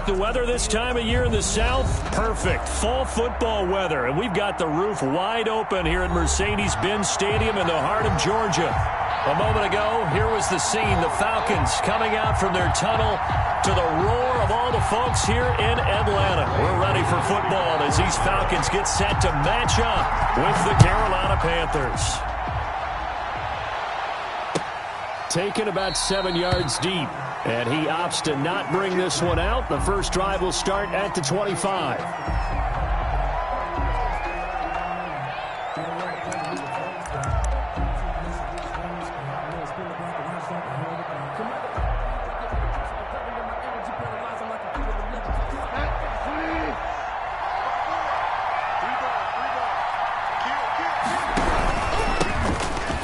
like the weather this time of year in the South? Perfect. Fall football weather. And we've got the roof wide open here at Mercedes-Benz Stadium in the heart of Georgia. A moment ago, here was the scene. The Falcons coming out from their tunnel to the roar of all the folks here in Atlanta. We're ready for football as these Falcons get set to match up with the Carolina Panthers. Taken about 7 yards deep. And he opts to not bring this one out. The first drive will start at the 25.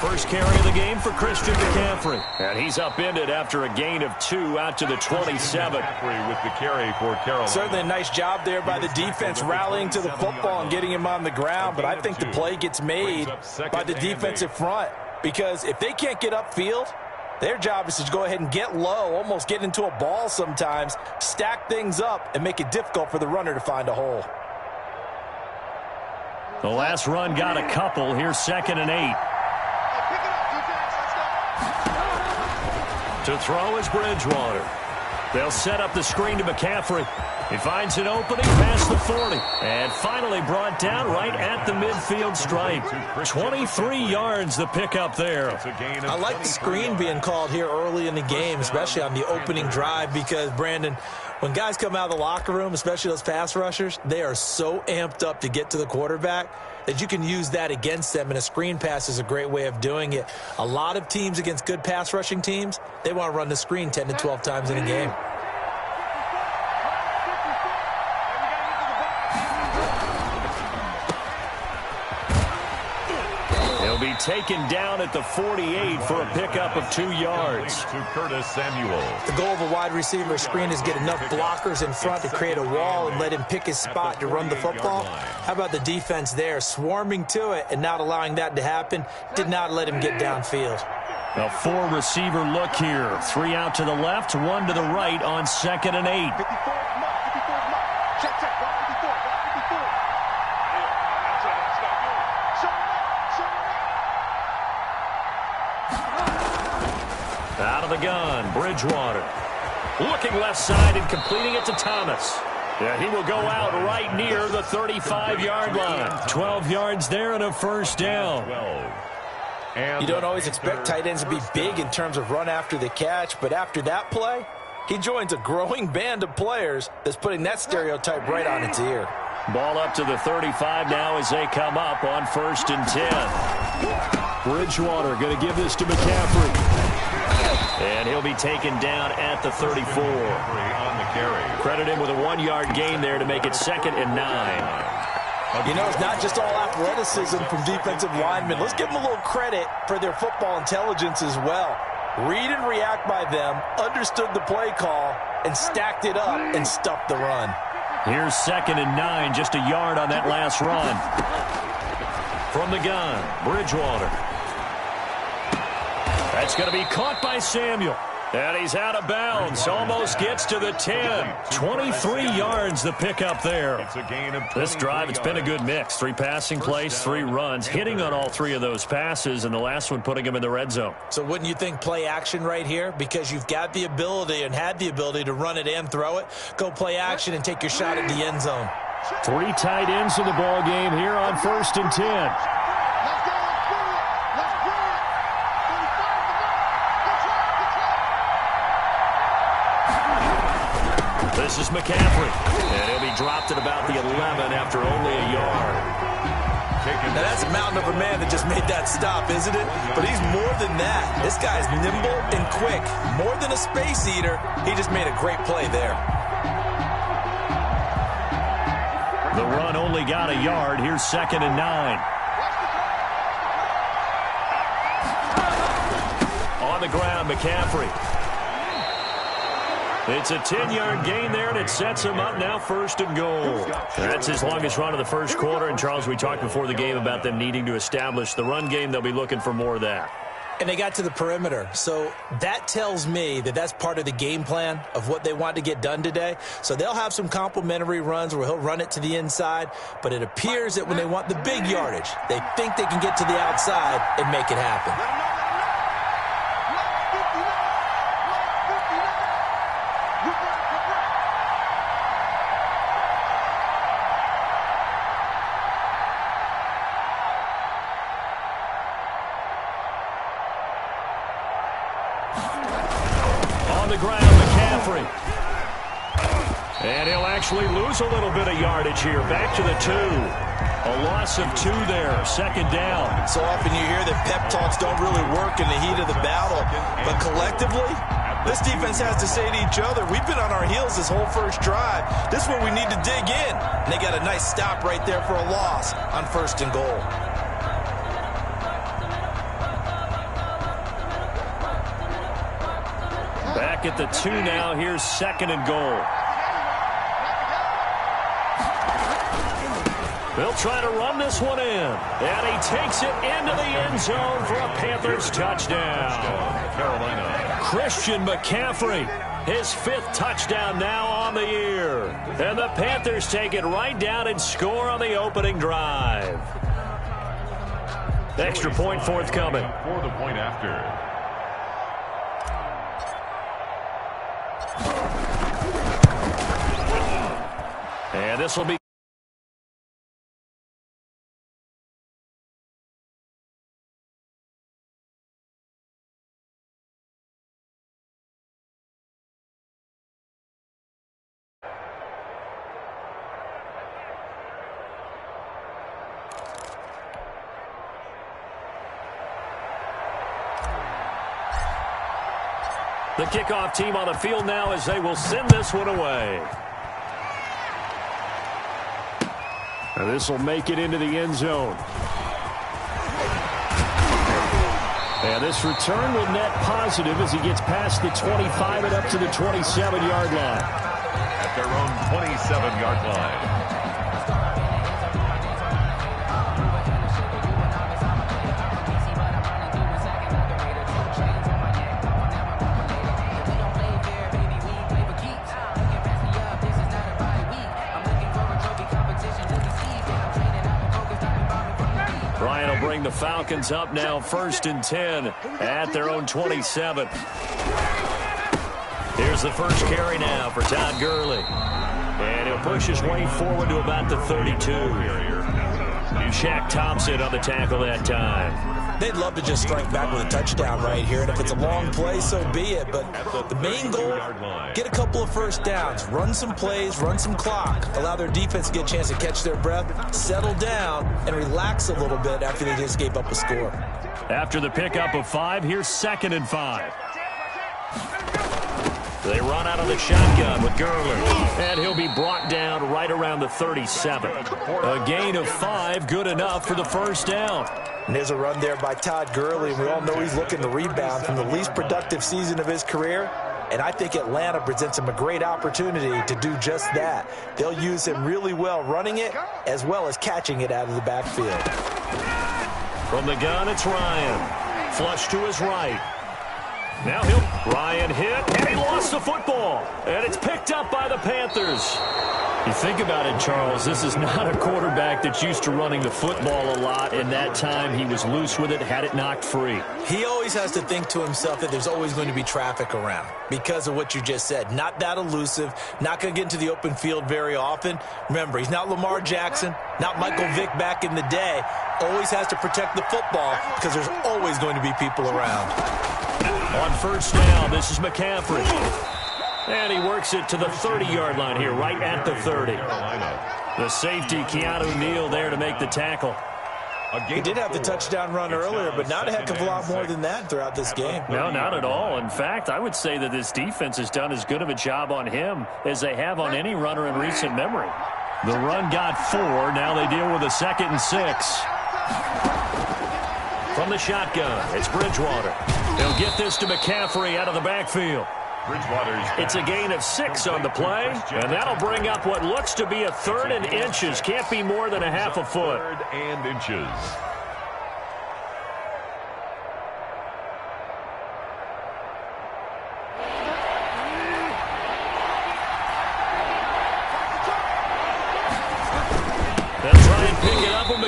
First carry of the game for Christian McCaffrey. And he's upended after a gain of 2 out to the 27. With the carry for Carolina. Certainly a nice job there by the defense rallying to the football and getting him on the ground. But I think the play gets made by the defensive front. Because if they can't get upfield, their job is to go ahead and get low, almost get into a ball sometimes, stack things up, and make it difficult for the runner to find a hole. The last run got a couple. Here's 2nd and 8. To throw is Bridgewater. They'll set up the screen to McCaffrey. He finds an opening past the 40. And finally brought down right at the midfield stripe. 23 yards the pickup there. I like the screen being called here early in the game, especially on the opening drive, because, Brandon, when guys come out of the locker room, especially those pass rushers, they are so amped up to get to the quarterback that you can use that against them, and a screen pass is a great way of doing it. A lot of teams against good pass rushing teams, they want to run the screen 10 to 12 times in a game. He'll be taken down at the 48 for a pickup of 2 yards. To Curtis Samuel. The goal of a wide receiver screen is get enough blockers in front to create a wall and let him pick his spot to run the football. How about the defense there, swarming to it and not allowing that to happen? Did not let him get downfield. A 4-receiver look here. 3 out to the left, 1 to the right on 2nd and 8. Out of the gun, Bridgewater. Looking left side and completing it to Thomas. Yeah, he will go out right near the 35-yard line. 12 yards there and a first down. You don't always expect tight ends to be big in terms of run after the catch, but after that play, he joins a growing band of players that's putting that stereotype right on its ear. Ball up to the 35 now as they come up on 1st and 10. Bridgewater going to give this to McCaffrey. And he'll be taken down at the 34. Credit him with a 1-yard gain there to make it 2nd and 9. You know, it's not just all athleticism from defensive linemen. Let's give them a little credit for their football intelligence as well. Read and react by them, understood the play call, and stacked it up and stuffed the run. Here's 2nd and 9, just a yard on that last run. From the gun, Bridgewater. That's going to be caught by Samuel. And he's out of bounds. Almost gets to the 10. 23 yards the pickup there. This drive, it's been a good mix. 3 passing plays, 3 runs. Hitting on all 3 of those passes, and the last one putting him in the red zone. So wouldn't you think play action right here? Because you've got the ability and had the ability to run it and throw it. Go play action and take your shot at the end zone. 3 tight ends in the ball game here on 1st and 10. This is McCaffrey, and he'll be dropped at about the 11 after only a yard. Now that's a mountain of a man that just made that stop, isn't it? But he's more than that. This guy's nimble and quick. More than a space eater, he just made a great play there. The run only got a yard. Here's 2nd and 9. On the ground, McCaffrey. It's a 10-yard gain there, and it sets him up now 1st and goal. That's his longest run of the first quarter. And, Charles, we talked before the game about them needing to establish the run game. They'll be looking for more of that. And they got to the perimeter. So that tells me that that's part of the game plan of what they want to get done today. So they'll have some complementary runs where he'll run it to the inside. But it appears that when they want the big yardage, they think they can get to the outside and make it happen. The ground, McCaffrey. And he'll actually lose a little bit of yardage here. Back to the 2. A loss of 2 there. Second down. So often you hear that pep talks don't really work in the heat of the battle. But collectively, this defense has to say to each other, we've been on our heels this whole first drive. This is where we need to dig in. And they got a nice stop right there for a loss on 1st and goal. Back at the 2 now. Here's 2nd and goal. They'll try to run this one in. And he takes it into the end zone for a Panthers touchdown. Carolina. Christian McCaffrey, his 5th touchdown now on the year. And the Panthers take it right down and score on the opening drive. Extra point forthcoming. For the point after. And this will be the kickoff team on the field now as they will send this one away. And this will make it into the end zone. And this return will net positive as he gets past the 25 and up to the 27-yard line. At their own 27-yard line. Bring the Falcons up now 1st and 10 at their own 27. Here's the first carry now for Todd Gurley. And he'll push his way forward to about the 32. Shaq Thompson on the tackle that time. They'd love to just strike back with a touchdown right here. And if it's a long play, so be it. But the main goal, get a couple of first downs, run some plays, run some clock, allow their defense to get a chance to catch their breath, settle down, and relax a little bit after they just gave up a score. After the pickup of 5, here's 2nd and 5. They run out of the shotgun with Gurley. And he'll be brought down right around the 37. A gain of 5, good enough for the first down. And there's a run there by Todd Gurley. We all know he's looking to rebound from the least productive season of his career. And I think Atlanta presents him a great opportunity to do just that. They'll use him really well running it as well as catching it out of the backfield. From the gun, it's Ryan. Flush to his right. Now Ryan hit, and he lost the football. And it's picked up by the Panthers. You think about it, Charles, this is not a quarterback that's used to running the football a lot, and that time he was loose with it, had it knocked free. He always has to think to himself that there's always going to be traffic around because of what you just said. Not that elusive, not going to get into the open field very often. Remember, he's not Lamar Jackson, not Michael Vick back in the day. Always has to protect the football because there's always going to be people around. On first down, this is McCaffrey. And he works it to the 30-yard line here, right at the 30. The safety, Keanu Neal, there to make the tackle. He did have the touchdown run earlier, but not a heck of a lot more than that throughout this game. No, not at all. In fact, I would say that this defense has done as good of a job on him as they have on any runner in recent memory. The run got 4. Now they deal with a 2nd and 6. From the shotgun, it's Bridgewater. They'll get this to McCaffrey out of the backfield. It's a gain of 6 on the play, and that'll bring up what looks to be a 3rd and inches. Can't be more than a half a foot. 3rd and inches.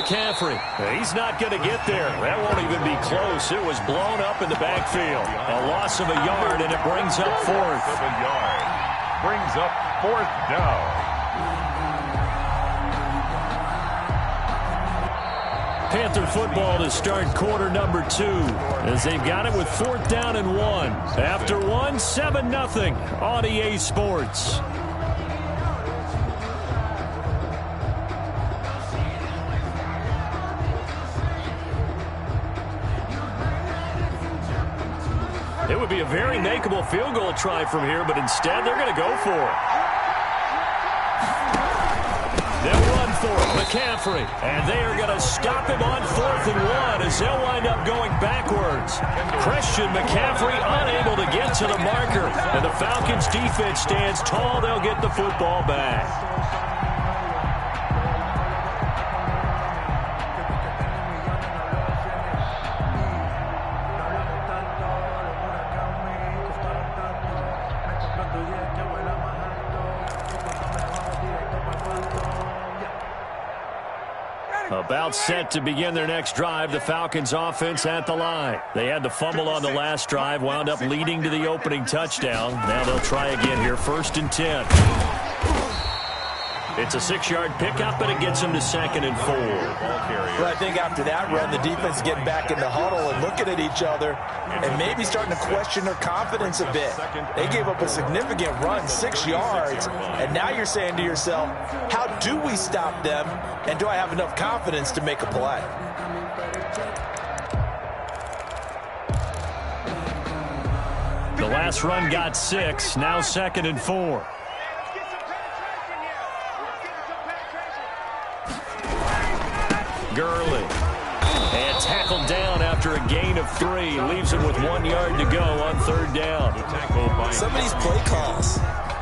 McCaffrey. He's not going to get there. That won't even be close. It was blown up in the backfield. A loss of a yard, and it brings up fourth. Brings up fourth down. Panther football to start quarter number 2 as they've got it with fourth down and 1. After 1, 7-0 on EA Sports. It would be a very makeable field goal try from here, but instead they're going to go for it. They'll run for it, McCaffrey, and they are going to stop him on 4th and 1 as they'll wind up going backwards. Christian McCaffrey unable to get to the marker, and the Falcons defense stands tall. They'll get the football back. About set to begin their next drive, the Falcons offense at the line. They had the fumble on the last drive, wound up leading to the opening touchdown. Now they'll try again here, 1st and 10. It's a 6-yard pickup, and it gets them to 2nd and 4. Well, I think after that run, the defense is getting back in the huddle and looking at each other and maybe starting to question their confidence a bit. They gave up a significant run, 6 yards, and now you're saying to yourself, how do we stop them, and do I have enough confidence to make a play? The last run got 6, now 2nd and 4. Gurley. And tackled down after a gain of 3. Leaves him with 1 yard to go on 3rd down. Some of these play calls,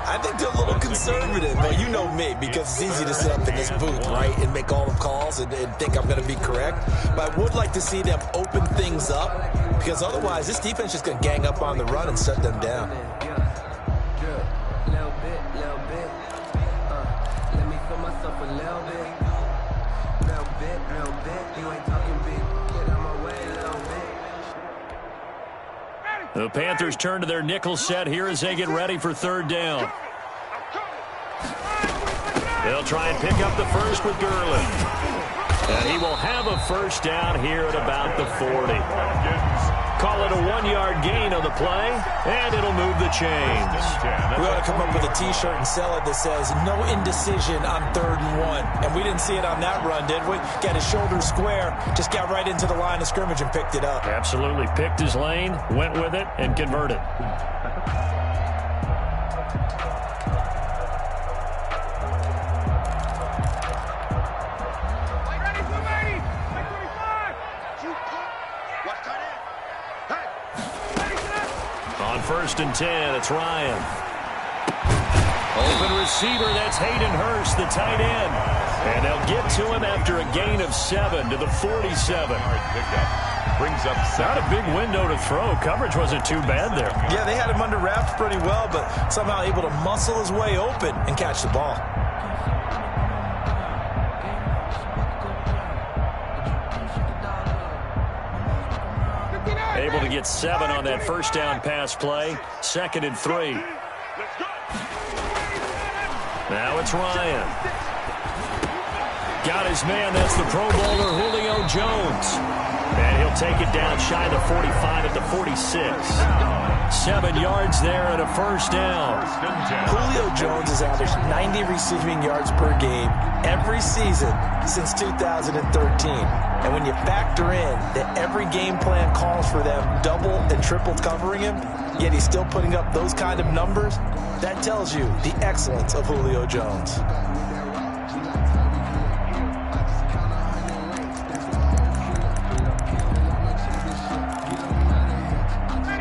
I think they're a little conservative. But you know me, because it's easy to sit up in this booth, right, and make all the calls and think I'm going to be correct. But I would like to see them open things up, because otherwise this defense is just going to gang up on the run and shut them down. The Panthers turn to their nickel set here as they get ready for 3rd down. They'll try and pick up the first with Gurley. And he will have a 1st down here at about the 40. Call it a 1-yard gain on the play, and it'll move the chains. We ought to come up with a T-shirt and sell it that says, no indecision on 3rd and 1. And we didn't see it on that run, did we? Got his shoulders square, just got right into the line of scrimmage and picked it up. Absolutely. Picked his lane, went with it, and converted. On 1st and 10, it's Ryan. Open receiver, that's Hayden Hurst, the tight end. And they'll get to him after a gain of 7 to the 47. Brings up 7. Not a big window to throw. Coverage wasn't too bad there. Yeah, they had him under wraps pretty well, but somehow able to muscle his way open and catch the ball. Able to get 7 on that 1st down pass play. 2nd and 3. Now it's Ryan. Got his man. That's the Pro Bowler Julio Jones. And he'll take it down shy of the 45 at the 46. 7 yards there and a 1st down. Julio Jones has averaged 90 receiving yards per game every season since 2013. And when you factor in that every game plan calls for them double and triple covering him, yet he's still putting up those kind of numbers, that tells you the excellence of Julio Jones.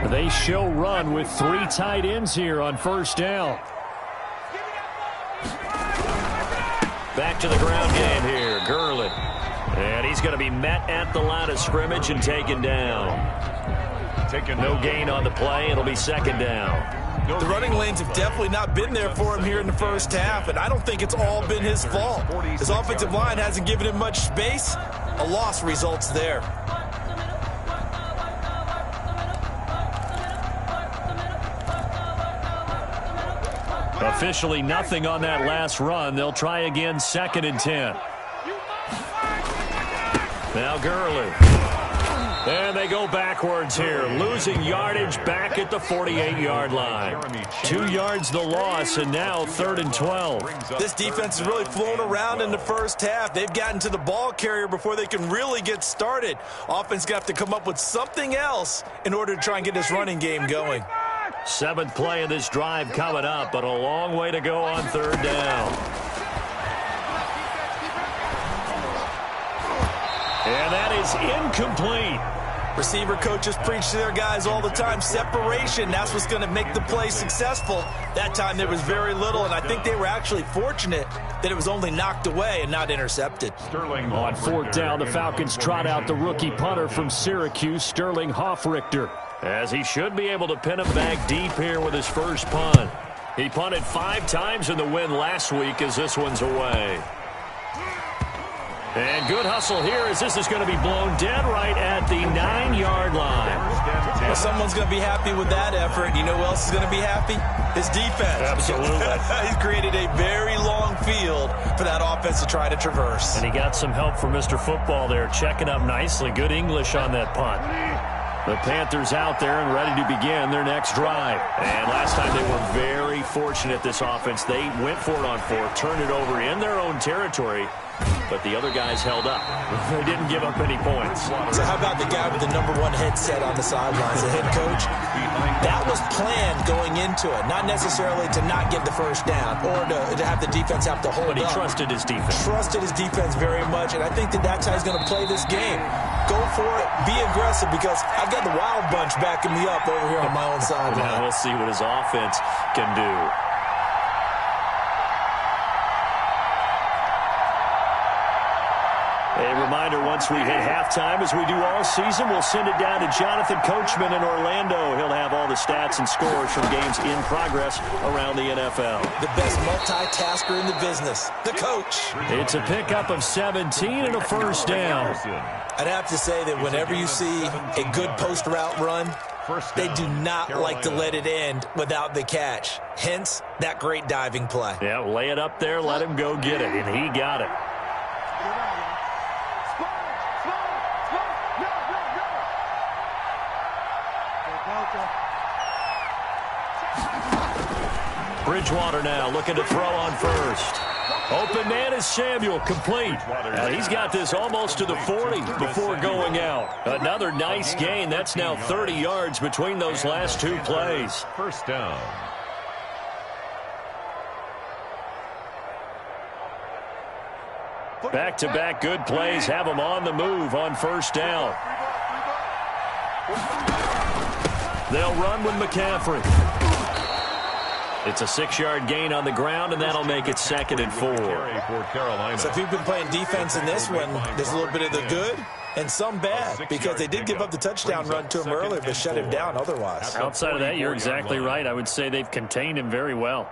They show run with 3 tight ends here on 1st down. Back to the ground game here, Gurley. And he's going to be met at the line of scrimmage and taken down. No gain on the play. It'll be second down. The running lanes have definitely not been there for him here in the first half, and I don't think it's all been his fault. His offensive line hasn't given him much space. A loss results there. Officially nothing on that last run. They'll try again, 2nd and 10. Now Gurley. And they go backwards here, losing yardage back at the 48-yard line. 2 yards the loss, and now 3rd and 12. This defense has really flown around in the first half. They've gotten to the ball carrier before they can really get started. Offense got to come up with something else in order to try and get this running game going. 7th play of this drive coming up, but a long way to go on 3rd down. And that is incomplete. Receiver coaches preach to their guys all the time. Separation, that's what's going to make the play successful. That time there was very little, and I think they were actually fortunate that it was only knocked away and not intercepted. On 4th down, the Falcons trot out the rookie punter from Syracuse, Sterling Hoffrichter, as he should be able to pin him back deep here with his first punt. He punted 5 times in the win last week as this one's away. And good hustle here as this is going to be blown dead right at the 9-yard line. Well, someone's going to be happy with that effort. You know who else is going to be happy? His defense. Absolutely. He's created a very long field for that offense to try to traverse. And he got some help from Mr. Football there, checking up nicely. Good English on that punt. The Panthers out there and ready to begin their next drive. And last time they were very fortunate, this offense. They went for it on 4th, turned it over in their own territory, but the other guys held up. They didn't give up any points. So how about the guy with the #1 headset on the sidelines, the head coach? That was planned going into it, not necessarily to not get the first down or to have the defense have to hold up. But he trusted his defense. Trusted his defense very much, and I think that that's how he's going to play this game. Go for it, be aggressive, because I've got the Wild Bunch backing me up over here on my own sideline. Now we'll see what his offense can do. A reminder, once we hit halftime, as we do all season, we'll send it down to Jonathan Coachman in Orlando. He'll have all the stats and scores from games in progress around the NFL. The best multitasker in the business, the coach. It's a pickup of 17 and a first down. I'd have to say that whenever you see a good post route run, they do not like to let it end without the catch. Hence, that great diving play. Yeah, lay it up there, let him go get it, and he got it. Bridgewater now looking to throw on first. Open man is Samuel, complete. He's got this almost to the 40 before going out. Another nice gain. That's now 30 yards between those last 2 plays. First down. Back-to-back good plays have them on the move on first down. They'll run with McCaffrey. It's a 6-yard gain on the ground, and that'll make it 2nd and 4. So if you've been playing defense in this one, there's a little bit of the good and some bad, because they did give up the touchdown run to him earlier, but shut him down otherwise. Outside of that, you're exactly right. I would say they've contained him very well.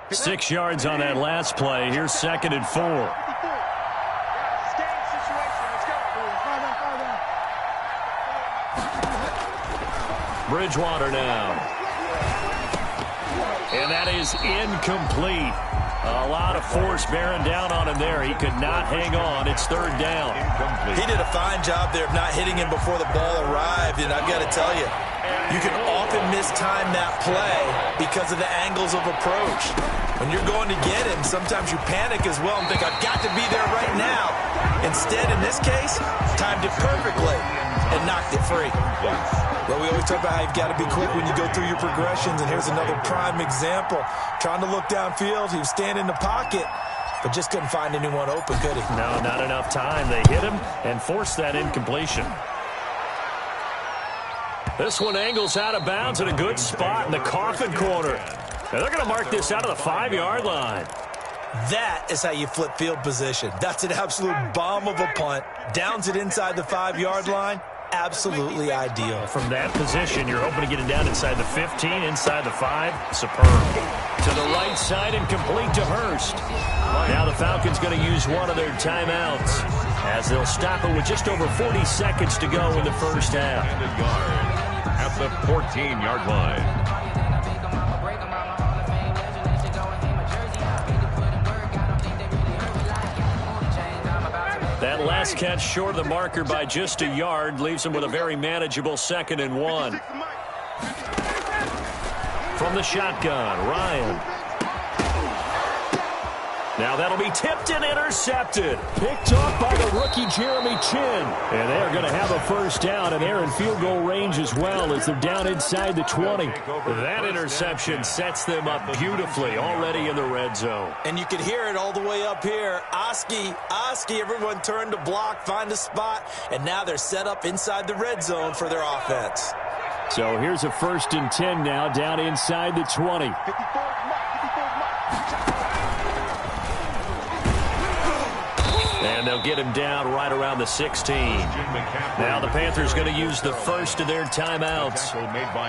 Six yards on that last play. Here's 2nd and 4. Bridgewater now. And that is incomplete. A lot of force bearing down on him there. He could not hang on. It's 3rd down. He did a fine job there of not hitting him before the ball arrived, and I've got to tell you, you can often mistime that play because of the angles of approach. When you're going to get him, sometimes you panic as well and think, I've got to be there right now. Instead, in this case, timed it perfectly and knocked it free. Well, we always talk about how you've got to be quick when you go through your progressions, and here's another prime example. Trying to look downfield, he was standing in the pocket, but just couldn't find anyone open, could he? No, not enough time. They hit him and forced that incompletion. This one angles out of bounds in a good spot in the coffin corner. Now they're going to mark this out of the 5-yard line. That is how you flip field position. That's an absolute bomb of a punt. Downs it inside the 5-yard line. Absolutely ideal. From that position, you're hoping to get it down inside the 15, inside the 5. Superb. To the right side and complete to Hurst. Now the Falcons going to use one of their timeouts as they'll stop it with just over 40 seconds to go in the first half. At the 14-yard line. That last catch short of the marker by just a yard leaves him with a very manageable 2nd and 1. From the shotgun, Ryan. Now that'll be tipped and intercepted. Picked off by the rookie Jeremy Chin. And they're going to have a first down, and they're in field goal range as well as they're down inside the 20. That interception sets them up beautifully already in the red zone. And you can hear it all the way up here. Oski, everyone turned to block, find a spot, and now they're set up inside the red zone for their offense. So here's a 1st and 10 now down inside the 20. And they'll get him down right around the 16. Now the Panthers going to use the first of their timeouts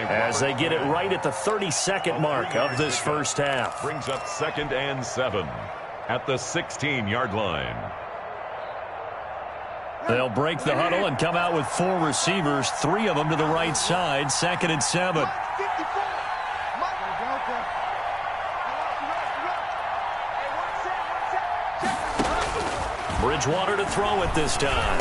as they get it right at the 32nd mark of this first half. Brings up 2nd and 7 at the 16-yard line. They'll break the huddle and come out with 4 receivers, 3 of them to the right side, 2nd and 7. Bridgewater to throw it this time.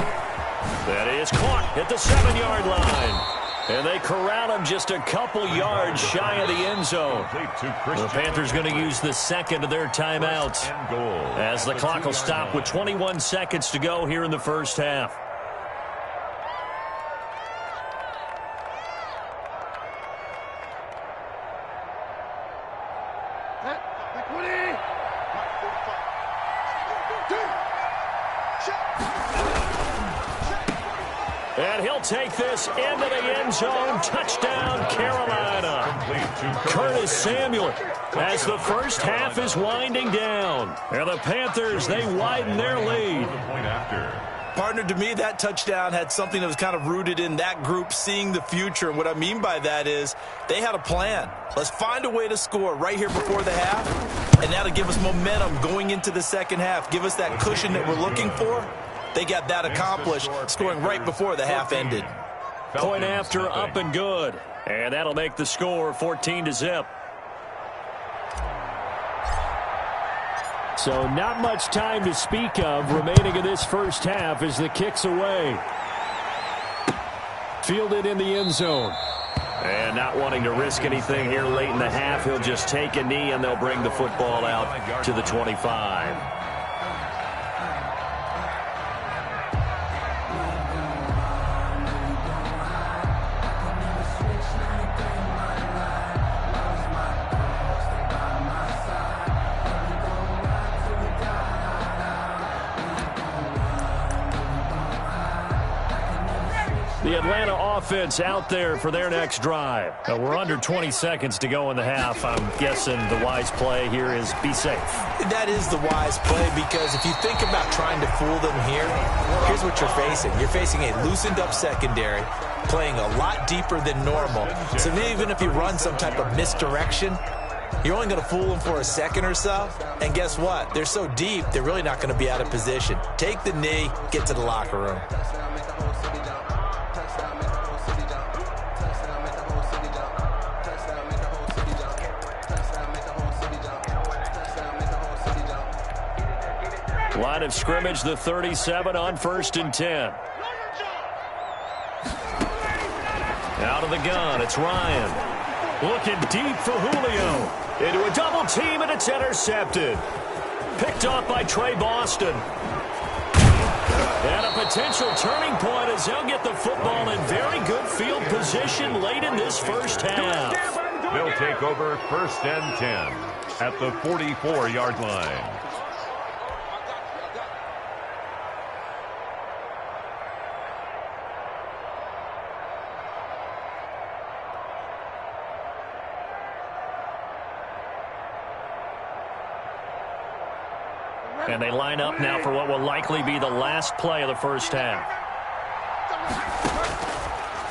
That is caught at the 7-yard line. And they corral him just a couple yards shy of the end zone. The Panthers going to use the 2nd of their timeouts as the clock will stop with 21 seconds to go here in the first half. And he'll take this into the end zone. Touchdown, Carolina. Curtis Samuel as the first half is winding down. And the Panthers, they widen their lead. Partner, to me, that touchdown had something that was kind of rooted in that group seeing the future. And what I mean by that is they had a plan. Let's find a way to score right here before the half. And that'll give us momentum going into the second half. Give us that cushion that we're looking for. They got that accomplished, scoring right before the half ended. Point after, up and good. And that'll make the score 14-0. So not much time to speak of remaining in this first half as the kick's away. Fielded in the end zone. And not wanting to risk anything here late in the half, he'll just take a knee and they'll bring the football out to the 25. The Atlanta offense out there for their next drive. We're under 20 seconds to go in the half. I'm guessing the wise play here is be safe. That is the wise play because if you think about trying to fool them here, here's what you're facing. You're facing a loosened up secondary, playing a lot deeper than normal. So even if you run some type of misdirection, you're only going to fool them for a second or so. And guess what? They're so deep, they're really not going to be out of position. Take the knee, get to the locker room. Line of scrimmage, the 37 on 1st and 10. Out of the gun, it's Ryan. Looking deep for Julio. Into a double team, and it's intercepted. Picked off by Trey Boston. And a potential turning point as they'll get the football in very good field position late in this first half. They'll take over 1st and 10 at the 44-yard line. And they line up now for what will likely be the last play of the first half.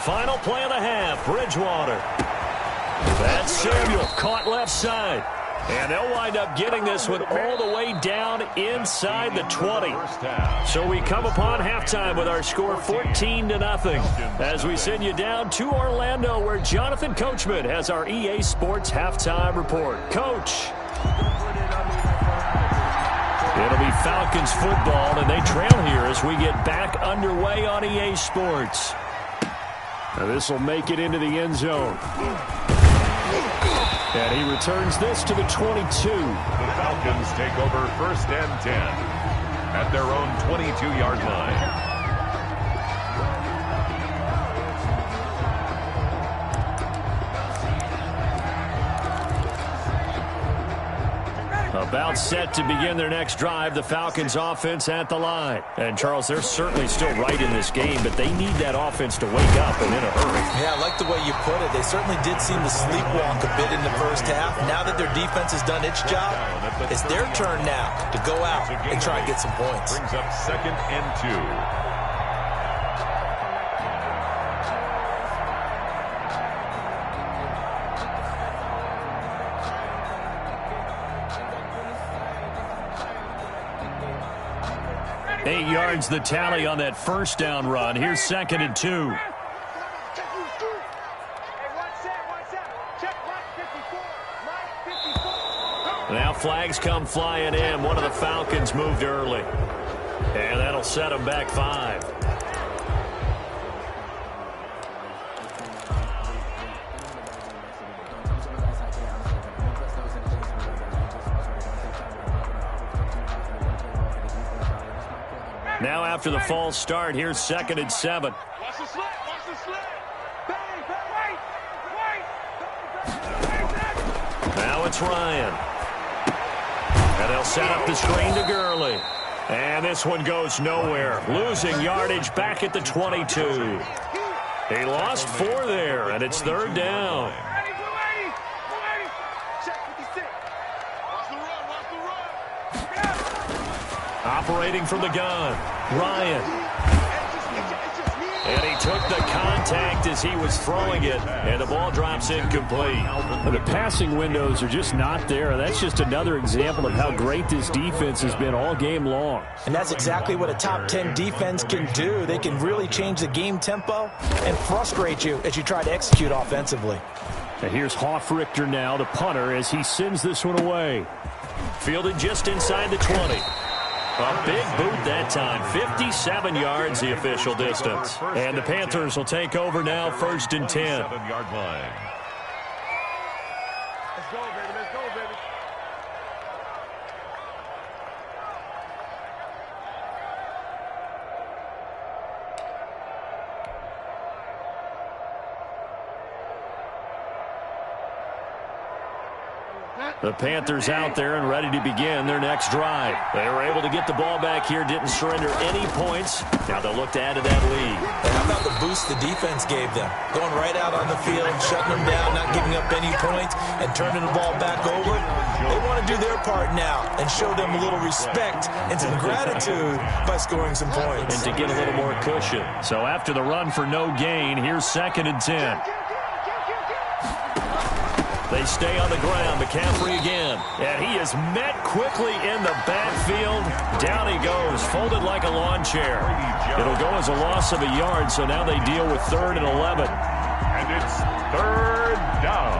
Final play of the half, Bridgewater. That's Samuel, caught left side. And they'll wind up getting this one all the way down inside the 20. So we come upon halftime with our score 14-0 as we send you down to Orlando, where Jonathan Coachman has our EA Sports halftime report. Coach. It'll be Falcons football, and they trail here as we get back underway on EA Sports. Now this will make it into the end zone. And he returns this to the 22. The Falcons take over 1st and 10 at their own 22-yard line. About set to begin their next drive, the Falcons offense at the line. And, Charles, they're certainly still right in this game, but they need that offense to wake up and in a hurry. Yeah, I like the way you put it. They certainly did seem to sleepwalk a bit in the first half. Now that their defense has done its job, it's their turn now to go out and try and get some points. Brings up 2nd and 2. Yards the tally on that first down run. Here's 2nd and 2. Now flags come flying in. One of the Falcons moved early. And that'll set them back 5. Now after the false start, here's 2nd and 7. Watch the slip, watch the slip. Bang, bang, wait. Now it's Ryan. And they'll set up the screen to Gurley. And this one goes nowhere. Losing yardage back at the 22. He lost 4 there, and it's 3rd down. Operating from the gun, Ryan. And he took the contact as he was throwing it, and the ball drops incomplete. The passing windows are just not there. That's just another example of how great this defense has been all game long. And that's exactly what a top 10 defense can do. They can really change the game tempo and frustrate you as you try to execute offensively. And here's Hoffrichter now, the punter, as he sends this one away. Fielded just inside the 20. A big boot that time. 57 yards, the official distance. And the Panthers will take over now, 1st and 10. 7-yard line. Let's go, baby. Let's go, baby. The Panthers out there and ready to begin their next drive. They were able to get the ball back here, didn't surrender any points. Now they'll look to add to that lead. And how about the boost the defense gave them? Going right out on the field, shutting them down, not giving up any points, and turning the ball back over. They want to do their part now and show them a little respect and some gratitude by scoring some points. And to get a little more cushion. So after the run for no gain, here's 2nd and 10. They stay on the ground. McCaffrey again. And he is met quickly in the backfield. Down he goes, folded like a lawn chair. It'll go as a loss of a yard, so now they deal with 3rd and 11. And it's 3rd down.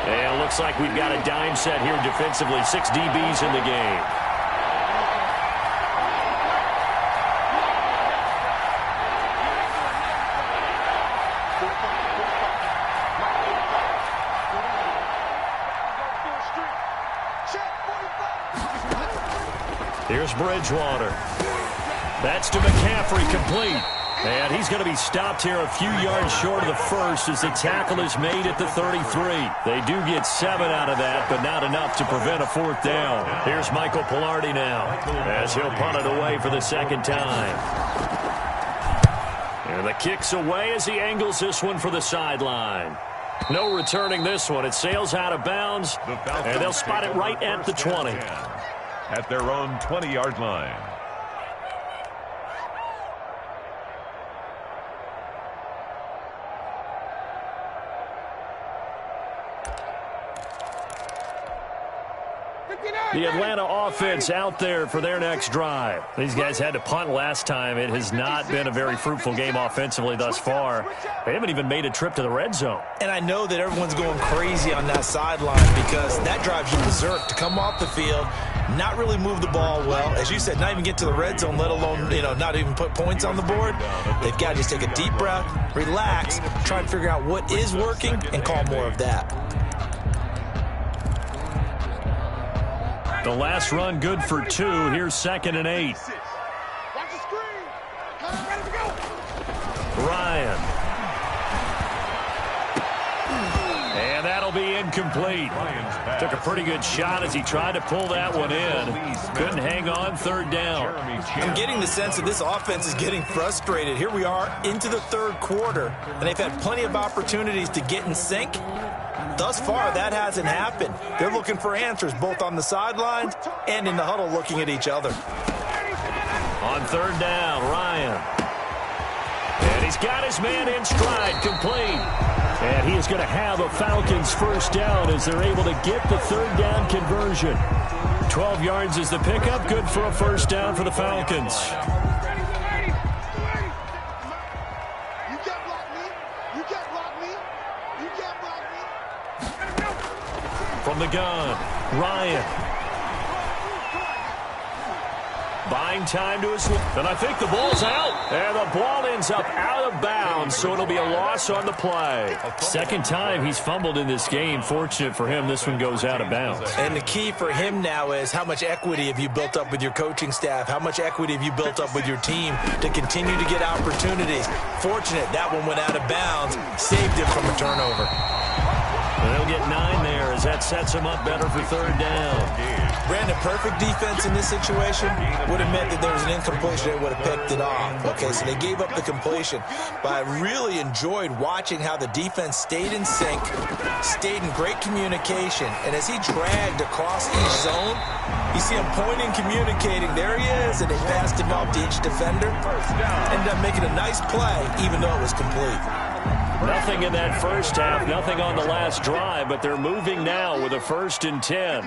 And it looks like we've got a dime set here defensively. 6 DBs in the game. Here's Bridgewater. That's to McCaffrey, complete. And he's going to be stopped here a few yards short of the first as the tackle is made at the 33. They do get 7 out of that, but not enough to prevent a 4th down. Here's Michael Pilardi now as he'll punt it away for the 2nd time. And the kick's away as he angles this one for the sideline. No returning this one. It sails out of bounds, and they'll spot it right at the 20. At their own 20-yard line. The Atlanta offense out there for their next drive. These guys had to punt last time. It has not been a very fruitful game offensively thus far. They haven't even made a trip to the red zone. And I know that everyone's going crazy on that sideline because that drives you berserk to come off the field, not really move the ball well. As you said, not even get to the red zone, let alone, not even put points on the board. They've got to just take a deep breath, relax, try and figure out what is working, and call more of that. The last run good for 2. Here's 2nd and 8. Watch the screen. Ready to go. Ryan. And that'll be incomplete. Took a pretty good shot as he tried to pull that one in. Couldn't hang on 3rd down. I'm getting the sense that this offense is getting frustrated. Here we are into the 3rd quarter, and they've had plenty of opportunities to get in sync. Thus far, that hasn't happened. They're looking for answers both on the sidelines and in the huddle looking at each other. On 3rd down, Ryan. And he's got his man in stride, complete. And he is going to have a Falcons 1st down as they're able to get the 3rd down conversion. 12 yards is the pickup, good for a 1st down for the Falcons. From the gun, Ryan. Buying time to his left. And I think the ball's out. And the ball ends up out of bounds, so it'll be a loss on the play. 2nd time he's fumbled in this game. Fortunate for him, this one goes out of bounds. And the key for him now is how much equity have you built up with your coaching staff? How much equity have you built up with your team to continue to get opportunities? Fortunate that one went out of bounds, saved him from a turnover. They'll get 9 there as that sets him up better for 3rd down. Brandon, perfect defense in this situation would have meant that there was an incompletion. They would have picked it off. Okay, so they gave up the completion. But I really enjoyed watching how the defense stayed in sync, stayed in great communication. And as he dragged across each zone, you see him pointing, communicating. There he is, and they passed him off to each defender. Ended up making a nice play, even though it was complete. Nothing in that 1st half, nothing on the last drive, but they're moving now with a 1st and 10.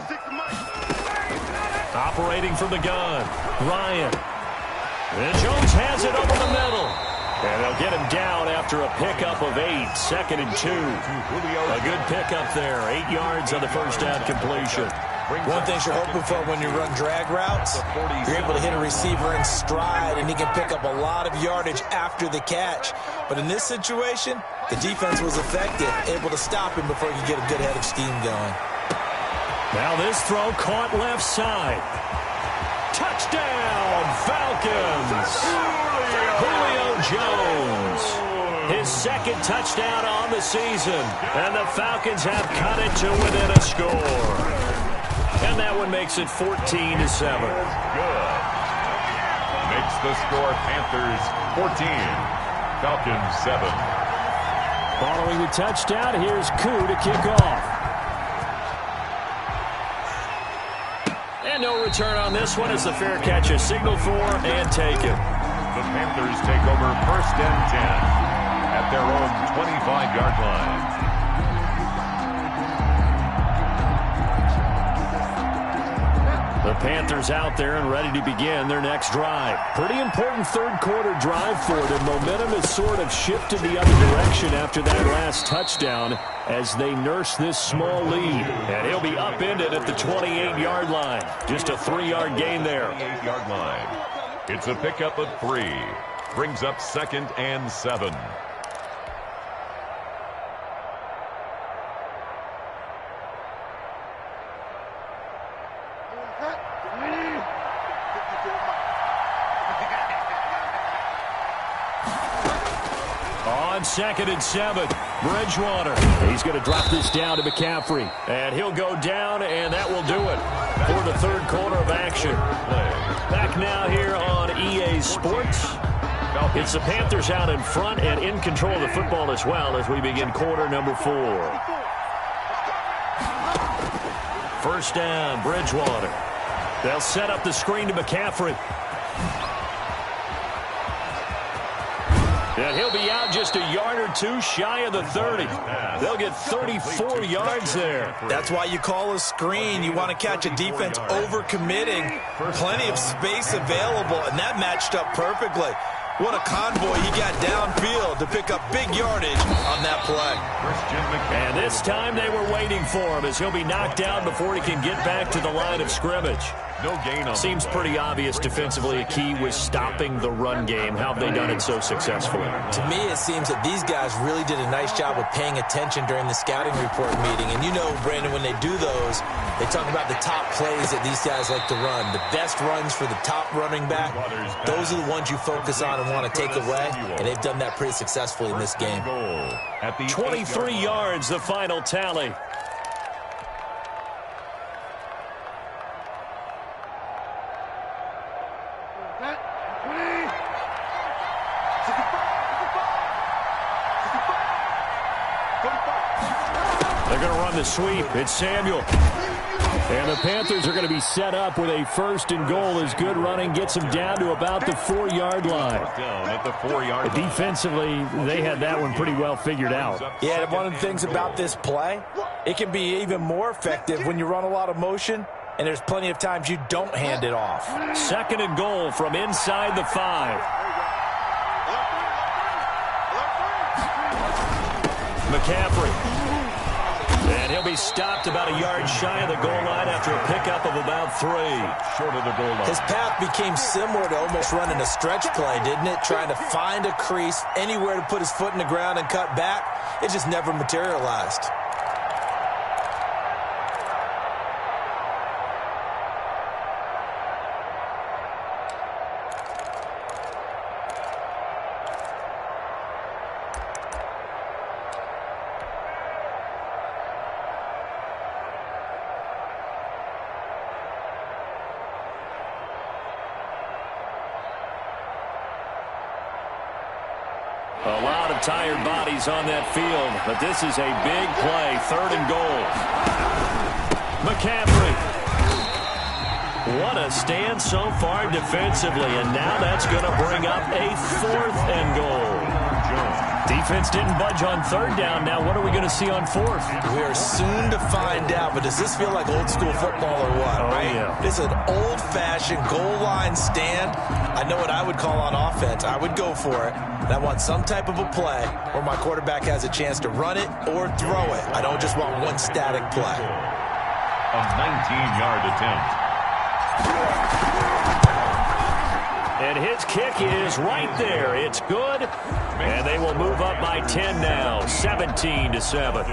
Operating from the gun, Ryan. And Jones has it over the middle. And they'll get him down after a pickup of 8, 2nd and 2. A good pickup there, 8 yards on the 1st down completion. One thing you're hoping for when you run drag routes, you're able to hit a receiver in stride, and he can pick up a lot of yardage after the catch. But in this situation, the defense was effective, able to stop him before he could get a good head of steam going. Now this throw caught left side. Touchdown, Falcons! Julio Jones. His 2nd touchdown on the season. And the Falcons have cut it to within a score. And that one makes it 14-7. Good. Makes the score Panthers 14, Falcons 7. Following the touchdown, here's Koo to kick off. And no return on this one as the fair catch is signaled for and taken. The Panthers take over 1st and 10 at their own 25-yard line. The Panthers out there and ready to begin their next drive. Pretty important 3rd quarter drive for them. Momentum has sort of shifted the other direction after that last touchdown as they nurse this small lead. And he'll be upended at the 28-yard line. Just a 3-yard gain there. 28-yard line. It's a pickup of 3. Brings up 2nd and 7. On 2nd and 7, Bridgewater. He's going to drop this down to McCaffrey. And he'll go down, and that will do it for the 3rd quarter of action. Back now here on EA Sports. It's the Panthers out in front and in control of the football as well as we begin quarter number 4. First down, Bridgewater. They'll set up the screen to McCaffrey. And he'll be out just a yard or two shy of the 30. They'll get 34 yards there. That's why you call a screen. You want to catch a defense over-committing. Plenty of space available, and that matched up perfectly. What a convoy he got downfield to pick up big yardage on that play. And this time they were waiting for him as he'll be knocked down before he can get back to the line of scrimmage. No gain on Seems pretty obvious defensively a key was stopping the run game. How have they done it so successfully? To me, it seems that these guys really did a nice job of paying attention during the scouting report meeting. And you know, Brandon, when they do those, they talk about the top plays that these guys like to run. The best runs for the top running back, those are the ones you focus on and want to take away. And they've done that pretty successfully in this game. 23 yards, the final tally. They're going to run the sweep. It's Samuel. And the Panthers are going to be set up with a first and goal as good running gets them down to about the 4-yard line. Defensively, they had that one pretty well figured out. Yeah, and one of the things about this play, it can be even more effective when you run a lot of motion, and there's plenty of times you don't hand it off. Second and goal from inside the 5. McCaffrey. And he'll be stopped about a yard shy of the goal line after a pickup of about 3. Short of the goal line. His path became similar to almost running a stretch play, didn't it? Trying to find a crease, anywhere to put his foot in the ground and cut back. It just never materialized. A lot of tired bodies on that field, but this is a big play, third and goal. McCaffrey. What a stand so far defensively, and now that's going to bring up a fourth and goal. Defense didn't budge on third down. Now what are we going to see on fourth? We are soon to find out, but does this feel like old school football or what? Oh, right? yeah. This is an old-fashioned goal line stand. I know what I would call on offense. I would go for it. And I want some type of a play where my quarterback has a chance to run it or throw it. I don't just want one static play. A 19-yard attempt. And his kick is right there. It's good. And they will move up by 10 now, 17-7.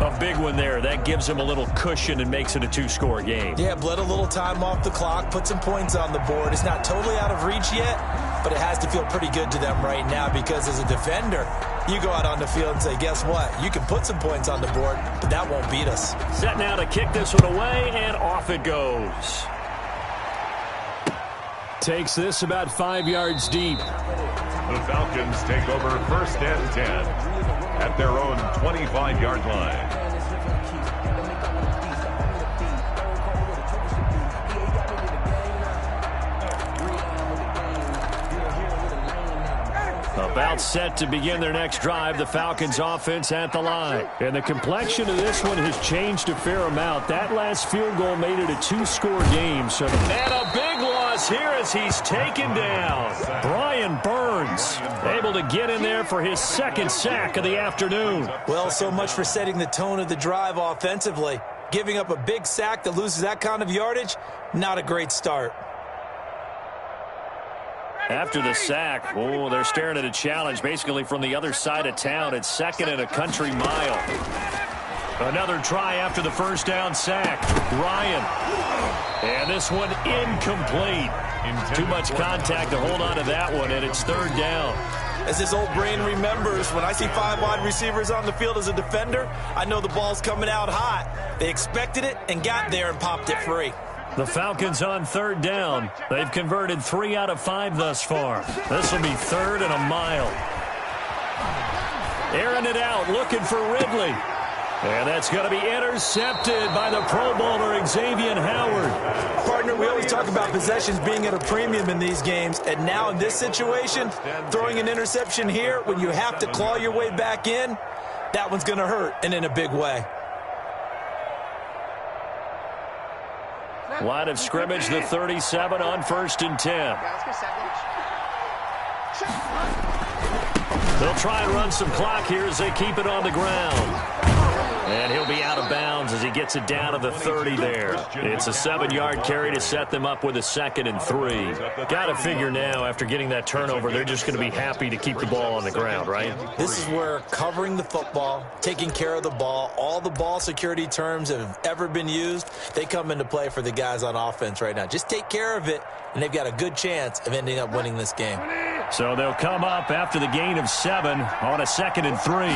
A big one there. That gives them a little cushion and makes it a 2-score game. Yeah, bled a little time off the clock, put some points on the board. It's not totally out of reach yet, but it has to feel pretty good to them right now because as a defender, you go out on the field and say, guess what? You can put some points on the board, but that won't beat us. Set now to kick this one away, and off it goes. Takes this about 5 yards deep. The Falcons take over first and 10 at their own 25-yard line. About set to begin their next drive, the Falcons offense at the line. And the complexion of this one has changed a fair amount. That last field goal made it a 2-score game. So, and a big loss here as he's taken down. Brian Burns able to get in there for his second sack of the afternoon. Well, so much for setting the tone of the drive offensively. Giving up a big sack that loses that kind of yardage, not a great start. After the sack, oh, they're staring at a challenge basically from the other side of town. It's second and a country mile. Another try after the first down sack. Ryan. And this one incomplete. Too much contact to hold on to that one, and it's third down. As his old brain remembers, when I see 5 wide receivers on the field as a defender, I know the ball's coming out hot. They expected it and got there and popped it free. The Falcons on third down. They've converted 3 out of 5 thus far. This will be 3rd and a mile. Airing it out, looking for Ridley. And that's going to be intercepted by the Pro Bowler, Xavier Howard. Partner, we always talk about possessions being at a premium in these games. And now in this situation, throwing an interception here when you have to claw your way back in, that one's going to hurt, and in a big way. Line of scrimmage, the 37 on 1st and 10. They'll try and run some clock here as they keep it on the ground. And he'll be out of bounds as he gets it down to the 30 there. It's a 7-yard carry to set them up with a 2nd and 3. Got to figure now, after getting that turnover, they're just going to be happy to keep the ball on the ground, right? This is where covering the football, taking care of the ball, all the ball security terms that have ever been used, they come into play for the guys on offense right now. Just take care of it, and they've got a good chance of ending up winning this game. So they'll come up after the gain of 7 on a 2nd and 3.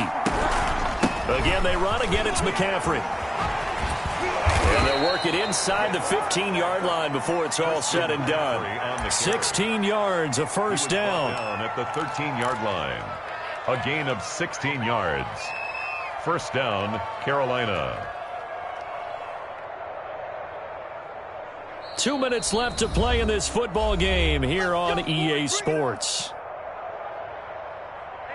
Again, they run. Again, it's McCaffrey. And they'll work it inside the 15-yard line before it's all said and done. 16 yards, a first down. At the 13-yard line. A gain of 16 yards. First down, Carolina. 2 minutes left to play in this football game here on EA Sports.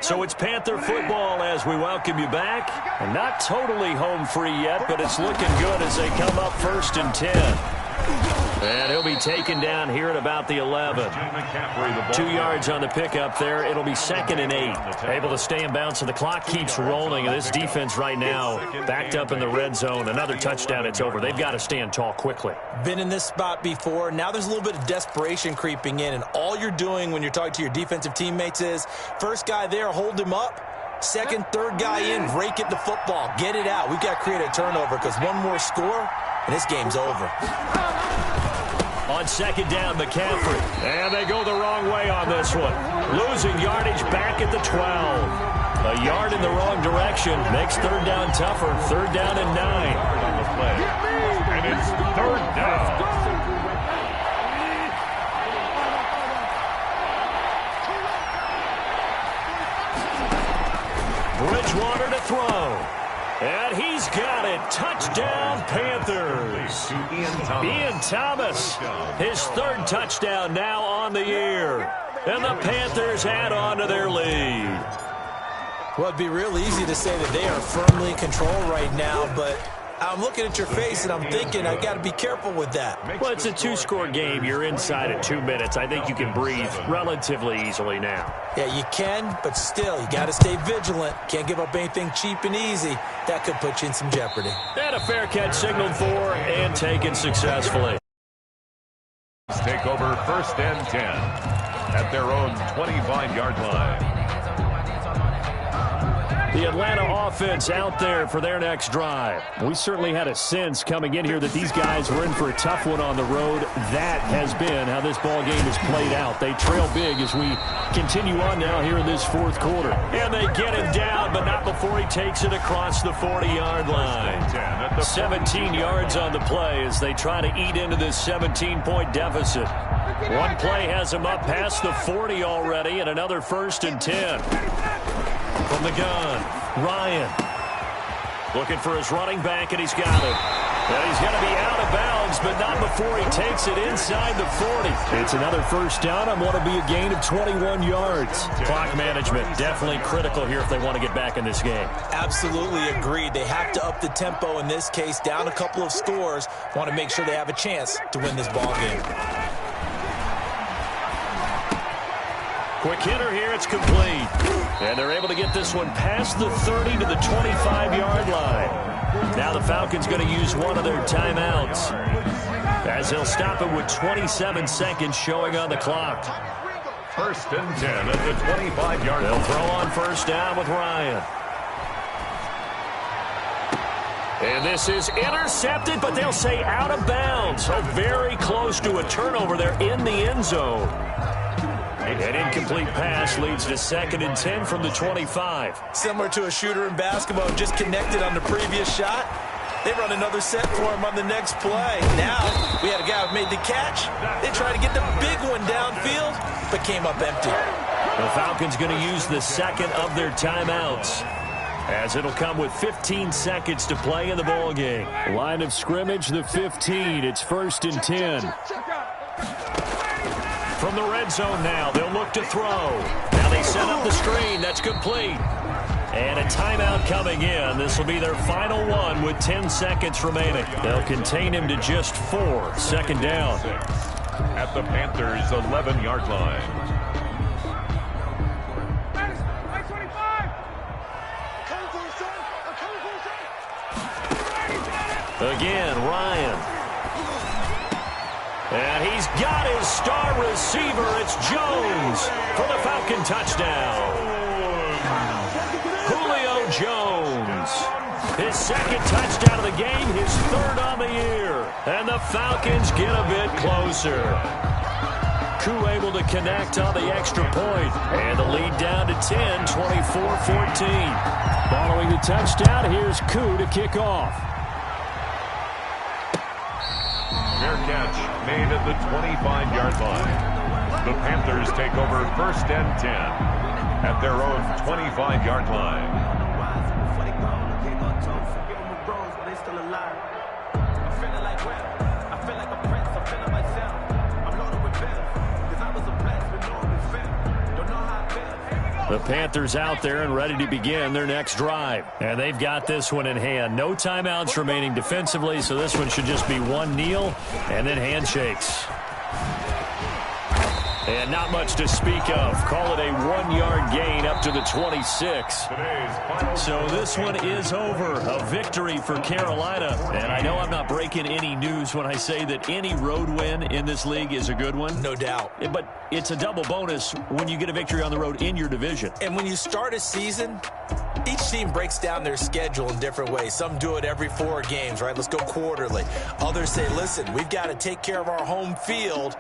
So it's Panther football as we welcome you back. And not totally home free yet, but it's looking good as they come up 1st and 10. And he'll be taken down here at about the 11. 2 yards on the pickup there. It'll be 2nd and 8. Able to stay in bounds, so the clock keeps rolling. And this defense right now backed up in the red zone. Another touchdown, it's over. They've got to stand tall quickly. Been in this spot before. Now there's a little bit of desperation creeping in. And all you're doing when you're talking to your defensive teammates is, first guy there, hold him up. Second, third guy in, rake it to football. Get it out. We've got to create a turnover because one more score, and this game's over. On 2nd down, McCaffrey. And they go the wrong way on this one. Losing yardage back at the 12. A yard in the wrong direction. Makes 3rd down tougher. 3rd down and 9. And it's 3rd down. Bridgewater to throw. And he's got it. Touchdown, Panthers. Ian Thomas, his 3rd touchdown now on the year. And the Panthers add on to their lead. Well, it'd be real easy to say that they are firmly in control right now, but I'm looking at your face and I'm thinking I've got to be careful with that. Well, it's a 2-score game. You're inside at 2 minutes. I think you can breathe relatively easily now. Yeah, you can, but still, you got to stay vigilant. Can't give up anything cheap and easy. That could put you in some jeopardy. And a fair catch signaled for and taken successfully. Take over 1st and 10 at their own 25-yard line. The Atlanta offense out there for their next drive. We certainly had a sense coming in here that these guys were in for a tough one on the road. That has been how this ball game has played out. They trail big as we continue on now here in this 4th quarter. And they get him down, but not before he takes it across the 40-yard line. 17 yards on the play as they try to eat into this 17-point deficit. One play has him up past the 40 already, and another 1st and 10. From the gun, Ryan looking for his running back, and he's got it. And he's going to be out of bounds, but not before he takes it inside the 40. It's another 1st down on what will be a gain of 21 yards. Clock management definitely critical here if they want to get back in this game. Absolutely agreed. They have to up the tempo in this case, down a couple of scores. Want to make sure they have a chance to win this ball game. Quick hitter here, it's complete. And they're able to get this one past the 30 to the 25-yard line. Now the Falcons going to use one of their timeouts, as they'll stop it with 27 seconds showing on the clock. 1st and 10 at the 25-yard line. They'll throw on 1st down with Ryan. And this is intercepted, but they'll say out of bounds. So very close to a turnover there in the end zone. An incomplete pass leads to 2nd and 10 from the 25. Similar to a shooter in basketball, just connected on the previous shot. They run another set for him on the next play. Now, we had a guy who made the catch. They tried to get the big one downfield, but came up empty. The Falcons going to use the second of their timeouts, as it'll come with 15 seconds to play in the ball game. Line of scrimmage, the 15. It's 1st and 10. From the red zone now, they'll look to throw. Now they set up the screen. That's complete. And a timeout coming in. This will be their final one with 10 seconds remaining. They'll contain him to just 4. Second down. At the Panthers' 11-yard line. Again, Ryan. And he's got his star receiver. It's Jones for the Falcon touchdown. Julio Jones. His second touchdown of the game, his 3rd on the year. And the Falcons get a bit closer. Koo able to connect on the extra point. And the lead down to 10, 24-14. Following the touchdown, here's Koo to kick off. Fair catch made at the 25-yard line. The Panthers take over 1st and 10 at their own 25-yard line. The Panthers out there and ready to begin their next drive. And they've got this one in hand. No timeouts remaining defensively, so this one should just be one kneel and then handshakes. And not much to speak of. Call it a 1-yard gain up to the 26. So this one is over. A victory for Carolina. And I know I'm not breaking any news when I say that any road win in this league is a good one. No doubt. But it's a double bonus when you get a victory on the road in your division. And when you start a season, each team breaks down their schedule in different ways. Some do it every 4 games, right? Let's go quarterly. Others say, listen, we've got to take care of our home field.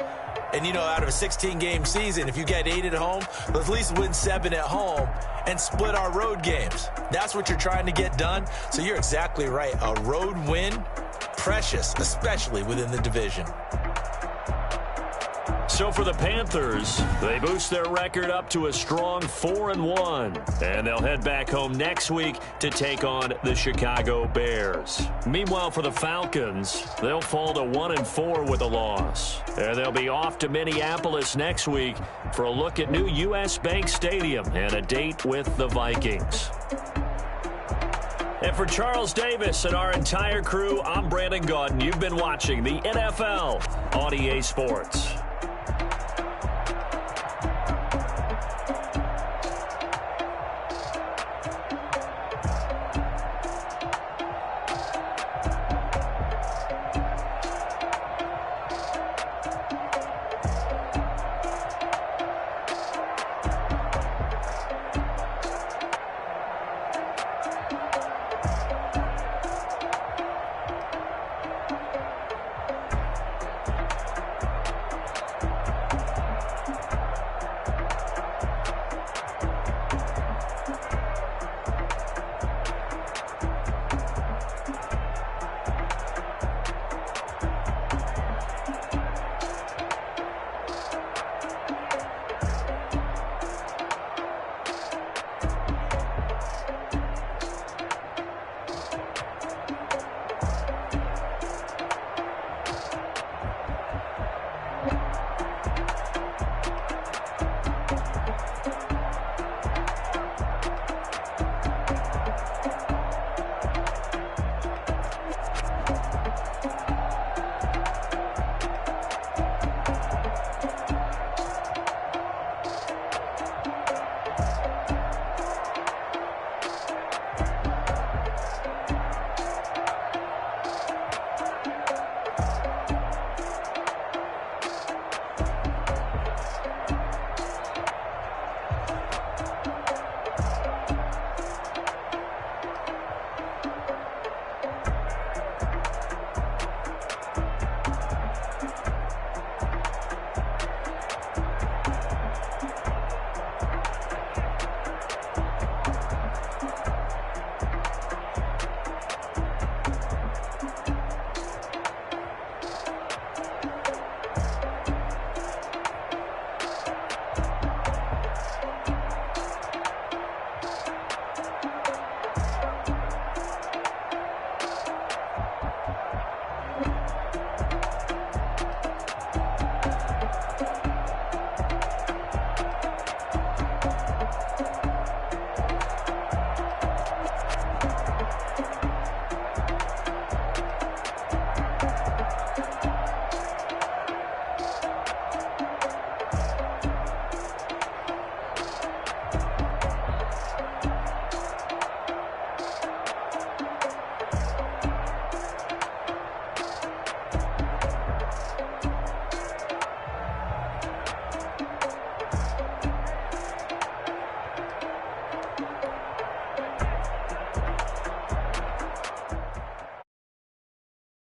And, you know, out of a 16-game season, if you get 8 at home, let's at least win 7 at home and split our road games. That's what you're trying to get done. So you're exactly right. A road win, precious, especially within the division. So for the Panthers, they boost their record up to a strong 4-1. And they'll head back home next week to take on the Chicago Bears. Meanwhile, for the Falcons, they'll fall to 1-4 with a loss. And they'll be off to Minneapolis next week for a look at new U.S. Bank Stadium and a date with the Vikings. And for Charles Davis and our entire crew, I'm Brandon Gaudin. You've been watching the NFL on EA Sports.